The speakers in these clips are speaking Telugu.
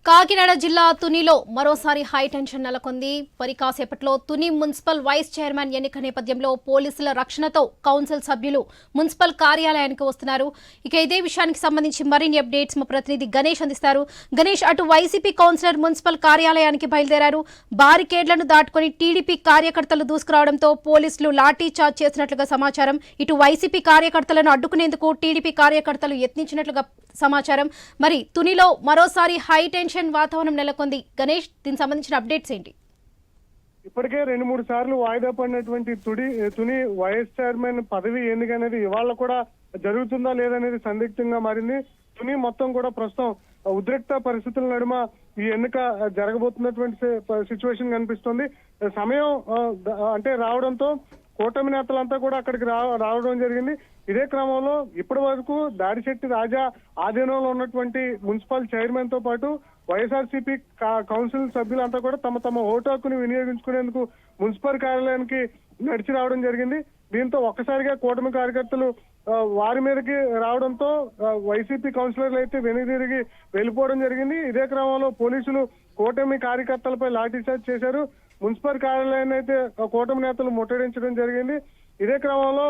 కాకినాడ జిల్లా తునిలో మరోసారి హై టెన్షన్ నెలకొంది. మరి కాసేపట్లో తుని మున్సిపల్ వైస్ చైర్మన్ ఎన్నిక నేపథ్యంలో పోలీసుల రక్షణతో కౌన్సిల్ సభ్యులు మున్సిపల్ కార్యాలయానికి వస్తున్నారు. ఇక ఇదే విషయానికి సంబంధించి మరిన్ని అప్డేట్స్ మా ప్రతినిధి గణేష్ అందిస్తారు. గణేష్, అటు వైసీపీ కౌన్సిలర్ మున్సిపల్ కార్యాలయానికి బయలుదేరారు. బారికేడ్లను దాటుకుని టీడీపీ కార్యకర్తలు దూసుకురావడంతో పోలీసులు లాఠీ చార్జ్ చేసినట్లుగా సమాచారం. ఇటు వైసీపీ కార్యకర్తలను అడ్డుకునేందుకు టీడీపీ కార్యకర్తలు యత్నించినట్లుగా సమాచారం. మరి తునిలో మరోసారి హై టెన్షన్ వాతావరణం నెలకొంది. గణేష్, దీనికి సంబంధించిన అప్డేట్స్ ఏంటి? ఇప్పటికే 2-3 సార్లు వాయిదా పడినటువంటి తుని వైస్ చైర్మన్ పదవి ఎన్నిక అనేది ఇవాళ కూడా జరుగుతుందా లేదనేది సందిగ్ధంగా మారింది. తుని మొత్తం కూడా ప్రస్తుతం ఉద్రిక్త పరిస్థితుల నడుమ ఈ ఎన్నిక జరగబోతున్నటువంటి సిచ్యువేషన్ కనిపిస్తుంది. సమయం అంటే రావడంతో కూటమి నేతలంతా కూడా అక్కడికి రావడం జరిగింది. ఇదే క్రమంలో ఇప్పటి వరకు దాడిశెట్టి రాజా ఆధీనంలో ఉన్నటువంటి మున్సిపల్ చైర్మన్ తో పాటు వైఎస్ఆర్సీపీ కౌన్సిల్ సభ్యులంతా కూడా తమ తమ ఓటు హక్కుని వినియోగించుకునేందుకు మున్సిపల్ కార్యాలయానికి నడిచి రావడం జరిగింది. దీంతో ఒక్కసారిగా కూటమి కార్యకర్తలు వారి మీదకి రావడంతో వైసీపీ కౌన్సిలర్లు అయితే వెనుదిరిగి వెళ్లిపోవడం జరిగింది. ఇదే క్రమంలో పోలీసులు కూటమి కార్యకర్తలపై లాఠీచార్జ్ చేశారు. మున్సిపల్ కార్యాలయాన్ని అయితే కూటమి నేతలు ముట్టడించడం జరిగింది. ఇదే క్రమంలో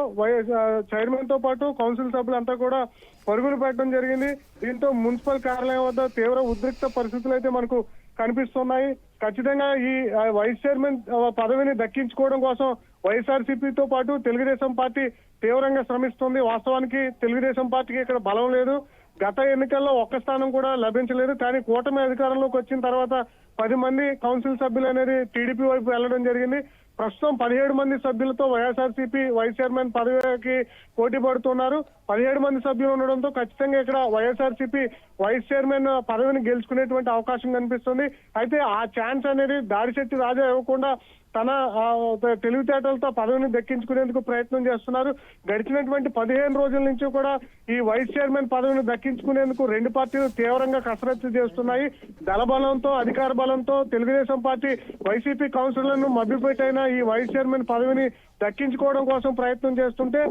చైర్మన్ తో పాటు కౌన్సిల్ సభ్యులంతా కూడా పరుగులు పెట్టడం జరిగింది. దీంతో మున్సిపల్ కార్యాలయం వద్ద తీవ్ర ఉద్రిక్త పరిస్థితులు అయితే మనకు కనిపిస్తున్నాయి. ఖచ్చితంగా ఈ వైస్ చైర్మన్ పదవిని దక్కించుకోవడం కోసం వైఎస్ఆర్సీపీతో పాటు తెలుగుదేశం పార్టీ తీవ్రంగా శ్రమిస్తుంది. వాస్తవానికి తెలుగుదేశం పార్టీకి ఇక్కడ బలం లేదు. గత ఎన్నికల్లో ఒక్క స్థానం కూడా లభించలేదు. కానీ కూటమి అధికారంలోకి వచ్చిన తర్వాత 10 మంది కౌన్సిల్ సభ్యులు అనేది టీడీపీ వైపు వెళ్లడం జరిగింది. ప్రస్తుతం 17 మంది సభ్యులతో వైఎస్ఆర్సీపీ వైస్ చైర్మన్ పదవికి పోటీ పడుతున్నారు. 17 మంది సభ్యులు ఉండడంతో ఖచ్చితంగా ఇక్కడ వైఎస్ఆర్సీపీ వైస్ చైర్మన్ పదవిని గెలుచుకునేటువంటి అవకాశం కనిపిస్తుంది. అయితే ఆ ఛాన్స్ అనేది దాడిశెట్టి రాజా ఇవ్వకుండా తన తెలివితేటలతో పదవిని దక్కించుకునేందుకు ప్రయత్నం చేస్తున్నారు. గడిచినటువంటి 15 రోజుల నుంచి కూడా ఈ వైస్ చైర్మన్ పదవిని దక్కించుకునేందుకు రెండు పార్టీలు తీవ్రంగా కసరత్తు చేస్తున్నాయి. దళ బలంతో, అధికార బలంతో తెలుగుదేశం పార్టీ వైసీపీ కౌన్సిలర్లను మభ్యపెట్టైన ఈ వైస్ చైర్మన్ పదవిని దక్కించుకోవడం కోసం ప్రయత్నం చేస్తుంటే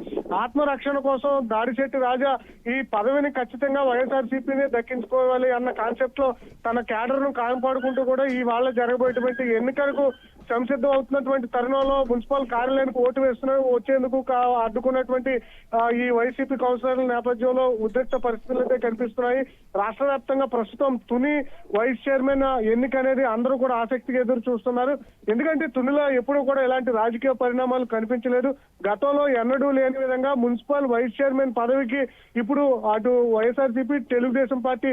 ఆత్మరక్షణ కోసం దాడిశెట్టి రాజా ఈ పదవిని ఖచ్చితంగా వైఎస్ఆర్సీపీనే దక్కించుకోవాలి అన్న కాన్సెప్ట్ లో తన క్యాడర్ ను కాపాడుకుంటూ కూడా ఈ వాళ్ళ జరగబోయేటువంటి ఎన్నికలకు సంసిద్ధం అవుతున్నటువంటి తరుణంలో మున్సిపల్ కార్యాలయానికి ఓటు వచ్చేందుకు అడ్డుకున్నటువంటి ఈ వైసీపీ కౌన్సిలర్ల నేపథ్యంలో ఉద్రిక్త పరిస్థితులు అయితే కనిపిస్తున్నాయి. రాష్ట్ర వ్యాప్తంగా ప్రస్తుతం తుని వైస్ చైర్మన్ ఎన్నిక అనేది అందరూ కూడా ఆసక్తిగా ఎదురు చూస్తున్నారు. ఎందుకంటే తునిలో ఎప్పుడూ కూడా ఎలాంటి రాజకీయ పరిణామాలు కనిపించలేదు. గతంలో ఎన్నడూ లేని విధంగా మున్సిపల్ వైస్ చైర్మన్ పదవికి ఇప్పుడు అటు వైఎస్ఆర్సీపీ తెలుగుదేశం పార్టీ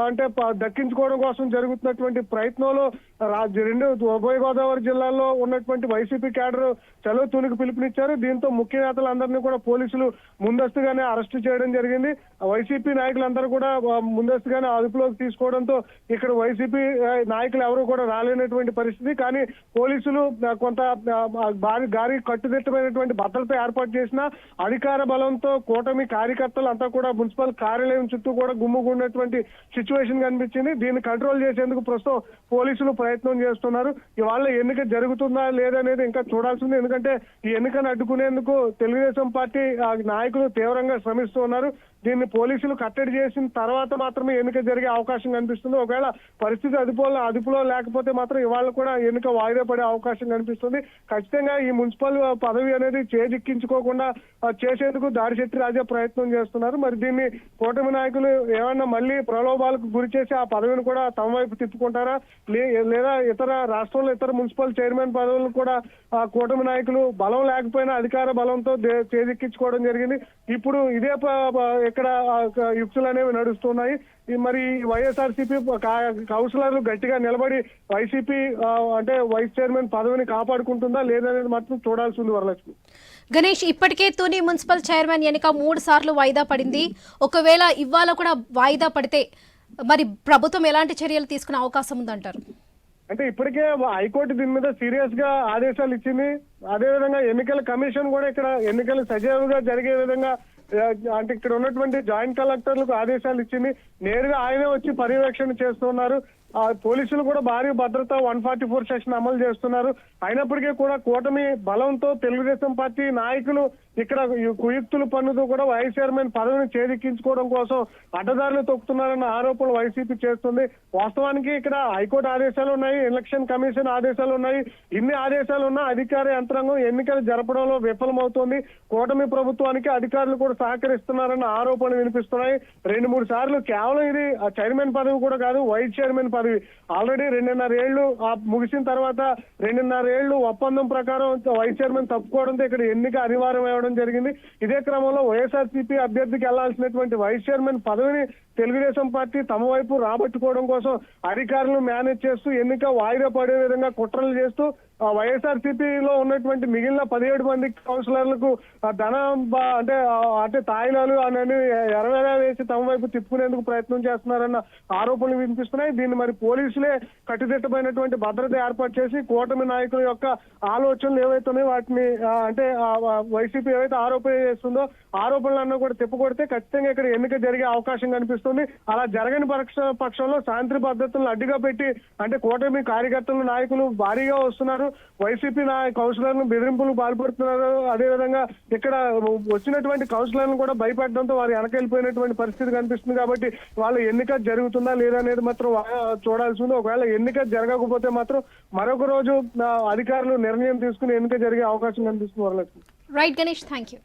అంటే దక్కించుకోవడం కోసం జరుగుతున్నటువంటి ప్రయత్నంలో రెండు ఉభయ గోదావరి జిల్లాల్లో ఉన్నటువంటి వైసీపీ క్యాడర్ చలో తునికి పిలుపునిచ్చారు. దీంతో ముఖ్య నేతలందరినీ కూడా పోలీసులు ముందస్తుగానే అరెస్టు చేయడం జరిగింది. వైసీపీ నాయకులందరూ కూడా ముందస్తుగానే అదుపులోకి తీసుకోవడంతో ఇక్కడ వైసీపీ నాయకులు ఎవరు కూడా రాలేనటువంటి పరిస్థితి. కానీ పోలీసులు కొంత భారీ కట్టుదిట్టమైనటువంటి భద్రత ఏర్పాటు చేసిన అధికార బలంతో కూటమి కార్యకర్తలు అంతా కూడా మున్సిపల్ కార్యాలయం చుట్టూ కూడా గుమ్ముకున్నటువంటి సిచ్యువేషన్ కనిపించింది. దీన్ని కంట్రోల్ చేసేందుకు ప్రస్తుతం పోలీసులు ప్రయత్నం చేస్తున్నారు. ఇవాళ ఎన్నిక జరుగుతుందా లేదనేది ఇంకా చూడాల్సింది. ఎందుకంటే ఈ ఎన్నికను అడ్డుకునేందుకు తెలుగుదేశం పార్టీ నాయకులు తీవ్రంగా శ్రమిస్తున్నారు. దీన్ని పోలీసులు కట్టడి చేసిన తర్వాత మాత్రమే ఎన్నిక జరిగే అవకాశం కనిపిస్తుంది. ఒకవేళ పరిస్థితి అదుపులో లేకపోతే మాత్రం ఇవాళ కూడా ఎన్నిక వాయిదా పడే అవకాశం కనిపిస్తుంది. ఖచ్చితంగా ఈ మున్సిపల్ పదవి అనేది చేజిక్కించుకోకుండా చేసేందుకు దాడిశెట్టి రాజా ప్రయత్నం చేస్తున్నారు. మరి దీన్ని కూటమి నాయకులు ఏమన్నా మళ్ళీ ప్రలోభాలకు గురి చేసి ఆ పదవిని కూడా తమ వైపు తిప్పుకుంటారా, లేదా ఇతర రాష్ట్రంలో ఇతర మున్సిపల్ చైర్మన్ పదవులను కూడా కూటమి నాయకులు బలం లేకపోయినా అధికార బలంతో చేజిక్కించుకోవడం జరిగింది. ఇప్పుడు ఇదే ఇక్కడ యుక్తులు అనేవి నడుస్తున్నాయి. మరి వైఎస్ఆర్సీపీ కౌన్సిలర్లు గట్టిగా నిలబడి వైసీపీ అంటే వైస్ చైర్మన్ పదవిని కాపాడుకుంటుందా లేదనేది మాత్రం చూడాల్సి ఉంది. వరలక్ష్మి, గణేష్, ఇప్పటికే తుని మున్సిపల్ చైర్మన్ ఎన్నిక 3 సార్లు వాయిదా పడింది. ఒకవేళ ఇవాళ కూడా వాయిదా పడితే మరి ప్రభుత్వం ఎలాంటి చర్యలు తీసుకునే అవకాశం ఉందంటారు? అంటే ఇప్పటికే హైకోర్టు దీని మీద సీరియస్ గా ఆదేశాలు ఇచ్చింది. అదేవిధంగా ఎన్నికల కమిషన్ కూడా ఇక్కడ ఎన్నికలు సజావుగా జరిగే విధంగా అంటే ఇక్కడ ఉన్నటువంటి జాయింట్ కలెక్టర్లకు ఆదేశాలు ఇచ్చింది. నేరుగా ఆయనే వచ్చి పర్యవేక్షణ చేస్తున్నారు. పోలీసులు కూడా భారీ భద్రత 144 సెక్షన్ అమలు చేస్తున్నారు. అయినప్పటికీ కూడా కూటమి బలంతో తెలుగుదేశం పార్టీ నాయకులు ఇక్కడ కుయుక్తులు పన్నుతూ కూడా వైస్ చైర్మన్ పదవిని చేజిక్కించుకోవడం కోసం అడ్డదారులు తొక్కుతున్నారన్న ఆరోపణలు వైసీపీ చేస్తుంది. వాస్తవానికి ఇక్కడ హైకోర్టు ఆదేశాలు ఉన్నాయి, ఎలక్షన్ కమిషన్ ఆదేశాలు ఉన్నాయి. ఇన్ని ఆదేశాలు ఉన్నా అధికార యంత్రాంగం ఎన్నికలు జరపడంలో విఫలమవుతోంది. కూటమి ప్రభుత్వానికి అధికారులు కూడా సహకరిస్తున్నారన్న ఆరోపణలు వినిపిస్తున్నాయి. 2-3 సార్లు కేవలం ఇది చైర్మన్ పదవి కూడా కాదు, వైస్ చైర్మన్ పదవి ఆల్రెడీ 2.5 ఏళ్లు ముగిసిన తర్వాత 2.5 ఏళ్లు ఒప్పందం ప్రకారం వైస్ చైర్మన్ తప్పుకోవడంతో ఇక్కడ ఎన్నిక అనివార్యం అవ్వడం జరిగింది. ఇదే క్రమంలో వైఎస్ఆర్సీపీ అభ్యర్థికి వెళ్లాల్సినటువంటి వైస్ చైర్మన్ పదవిని తెలుగుదేశం పార్టీ తమ వైపు రాబట్టుకోవడం కోసం అధికారులు మేనేజ్ చేస్తూ ఎన్నిక వాయిదా పడే విధంగా కుట్రలు చేస్తూ వైఎస్ఆర్సీపీలో ఉన్నటువంటి మిగిలిన 17 మంది కౌన్సిలర్లకు ధనం అంటే తాయిలాలు అని ఎరవేరా వేసి తమ వైపు తిప్పుకునేందుకు ప్రయత్నం చేస్తున్నారన్న ఆరోపణలు వినిపిస్తున్నాయి. దీన్ని మరి పోలీసులే కట్టుదిట్టమైనటువంటి భద్రత ఏర్పాటు చేసి కూటమి నాయకుల యొక్క ఆలోచనలు ఏవైతే ఉన్నాయో వాటిని అంటే వైసీపీ ఏవైతే ఆరోపణ చేస్తుందో ఆరోపణలన్నా కూడా తిప్పకొడితే ఖచ్చితంగా ఇక్కడ ఎన్నిక జరిగే అవకాశం కనిపిస్తుంది. అలా జరగని పక్షంలో శాంతి భద్రతలను అడ్డుగా పెట్టి అంటే కూటమి కార్యకర్తలు నాయకులు భారీగా వస్తున్నారు. వైసీపీ కౌన్సిలర్లు బెదిరింపులకు పాల్పడుతున్నారు. అదేవిధంగా ఇక్కడ వచ్చినటువంటి కౌన్సిలర్లను కూడా భయపెట్టడంతో వారు వెనకెళ్ళిపోయినటువంటి పరిస్థితి కనిపిస్తుంది. కాబట్టి వాళ్ళ ఎన్నిక జరుగుతుందా లేదా అనేది మాత్రం చూడాల్సి ఉంది. ఒకవేళ ఎన్నిక జరగకపోతే మాత్రం మరొక రోజు అధికారులు నిర్ణయం తీసుకుని ఎన్నిక జరిగే అవకాశం కనిపిస్తుంది. Varalakshmi. Right Ganesh, thank you.